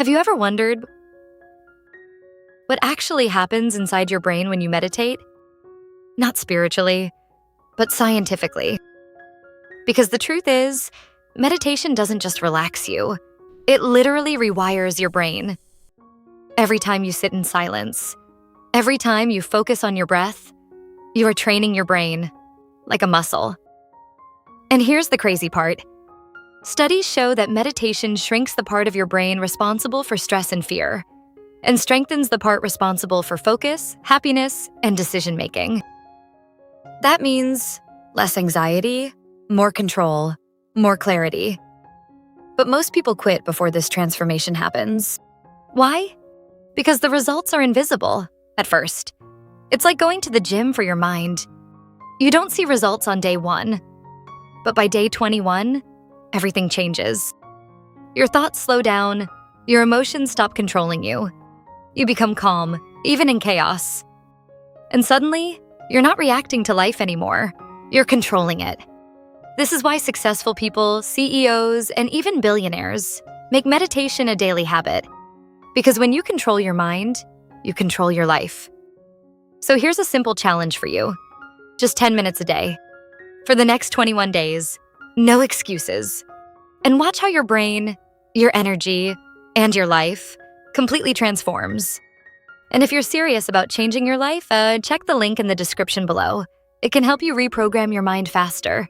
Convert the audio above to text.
Have you ever wondered what actually happens inside your brain when you meditate? Not spiritually, but scientifically. Because the truth is, meditation doesn't just relax you, it literally rewires your brain. Every time you sit in silence, every time you focus on your breath, you are training your brain like a muscle. And here's the crazy part. Studies show that meditation shrinks the part of your brain responsible for stress and fear, and strengthens the part responsible for focus, happiness, and decision-making. That means less anxiety, more control, more clarity. But most people quit before this transformation happens. Why? Because the results are invisible at first. It's like going to the gym for your mind. You don't see results on day 1, but by day 21, everything changes. Your thoughts slow down, your emotions stop controlling you. You become calm, even in chaos. And suddenly, you're not reacting to life anymore. You're controlling it. This is why successful people, CEOs, and even billionaires make meditation a daily habit. Because when you control your mind, you control your life. So here's a simple challenge for you. Just 10 minutes a day. For the next 21 days, no excuses. And watch how your brain, your energy, and your life completely transforms. And if you're serious about changing your life, check the link in the description below. It can help you reprogram your mind faster.